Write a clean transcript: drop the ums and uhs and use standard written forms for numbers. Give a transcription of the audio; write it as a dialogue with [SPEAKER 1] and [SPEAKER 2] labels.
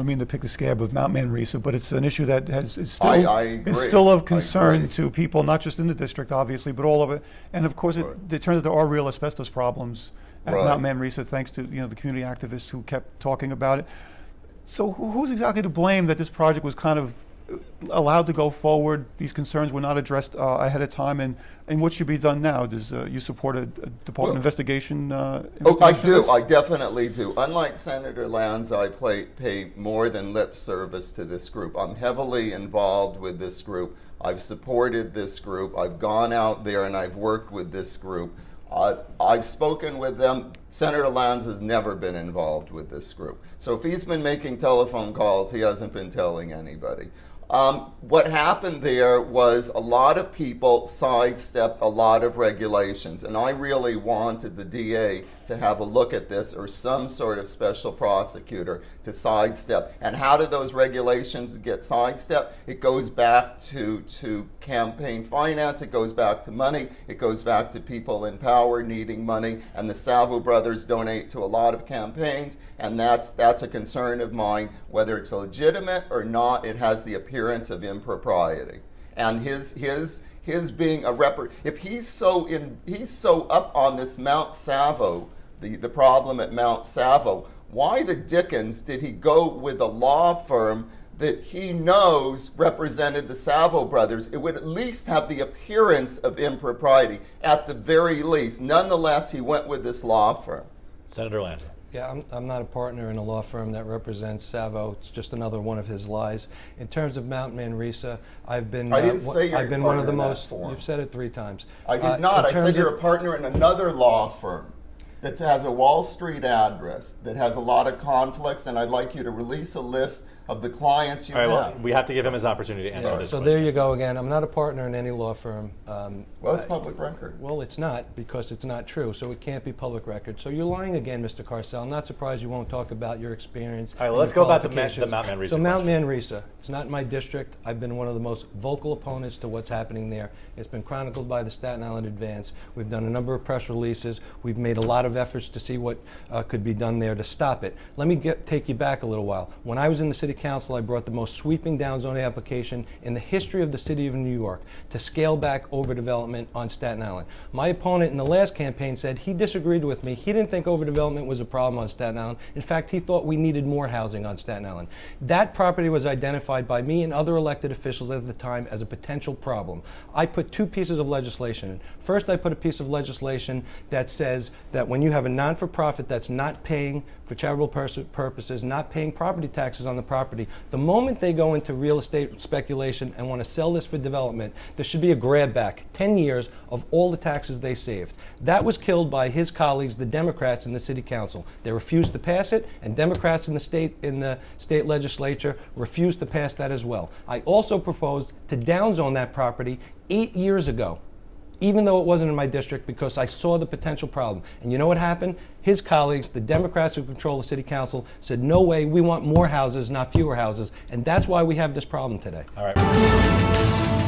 [SPEAKER 1] don't mean to pick the scab of Mount Manresa, but it's an issue that is still,
[SPEAKER 2] I agree.
[SPEAKER 1] is still of concern to people, not just in the district, obviously, but all of it. And of course, it turns out there are real asbestos problems at Mount Manresa, thanks to the community activists who kept talking about it. So who's exactly to blame that this project was kind of allowed to go forward? These concerns were not addressed ahead of time, and what should be done now? Does you support a department investigation?
[SPEAKER 2] Oh, I do. I definitely do. Unlike Senator Lanza, I pay more than lip service to this group. I'm heavily involved with this group. I've supported this group. I've gone out there and I've worked with this group. I've spoken with them. Senator Lanza has never been involved with this group. So if he's been making telephone calls, he hasn't been telling anybody. What happened there was a lot of people sidestepped a lot of regulations, and I really wanted the DA to have a look at this, or some sort of special prosecutor to sidestep. And how did those regulations get sidestepped? It goes back to campaign finance, it goes back to money, it goes back to people in power needing money, and the Salvo brothers donate to a lot of campaigns, and that's a concern of mine. Whether it's legitimate or not, it has the appearance of impropriety. And his being a if he's so up on this Mount Salvo, the problem at Mount Salvo, why the dickens did he go with a law firm that he knows represented the Salvo brothers? It would at least have the appearance of impropriety, at the very least. Nonetheless, he went with this law firm.
[SPEAKER 3] Senator Lanza.
[SPEAKER 4] Yeah, I'm not a partner in a law firm that represents Salvo. It's just another one of his lies. In terms of Mount Manresa, I've been
[SPEAKER 2] I didn't say you're
[SPEAKER 4] I've been one of the most. You've said it 3 times.
[SPEAKER 2] I did not. I said you're a partner in another law firm that has a Wall Street address, that has a lot of conflicts, and I'd like you to release a list of the clients you have.
[SPEAKER 3] Well, we have to give him his opportunity to answer this
[SPEAKER 4] So
[SPEAKER 3] question.
[SPEAKER 4] there you go again. I'm not a partner in any law firm.
[SPEAKER 2] Well, it's public record.
[SPEAKER 4] Well, it's not, because it's not true, so it can't be public record. So you're lying again, Mr. Carsel. I'm not surprised you won't talk about your experience.
[SPEAKER 3] All right, well, let's go back to the Mount Manresa.
[SPEAKER 4] So Mount Manresa, it's not in my district. I've been one of the most vocal opponents to what's happening there. It's been chronicled by the Staten Island Advance. We've done a number of press releases. We've made a lot of efforts to see what could be done there to stop it. Let me take you back a little while. When I was in the City Council, I brought the most sweeping down zoning application in the history of the city of New York to scale back overdevelopment on Staten Island. My opponent in the last campaign said he disagreed with me. He didn't think overdevelopment was a problem on Staten Island. In fact, he thought we needed more housing on Staten Island. That property was identified by me and other elected officials at the time as a potential problem. I put 2 pieces of legislation in. First, I put a piece of legislation that says that when you have a non-for-profit that's not paying for charitable purposes, not paying property taxes on the property, the moment they go into real estate speculation and want to sell this for development, there should be a grab back, 10 years of all the taxes they saved. That was killed by his colleagues, the Democrats in the City Council. They refused to pass it, and Democrats in the state legislature refused to pass that as well. I also proposed to downzone that property 8 years ago, even though it wasn't in my district, because I saw the potential problem. And you know what happened? His colleagues, the Democrats who control the City Council, said, no way, we want more houses, not fewer houses. And that's why we have this problem today.
[SPEAKER 3] All right.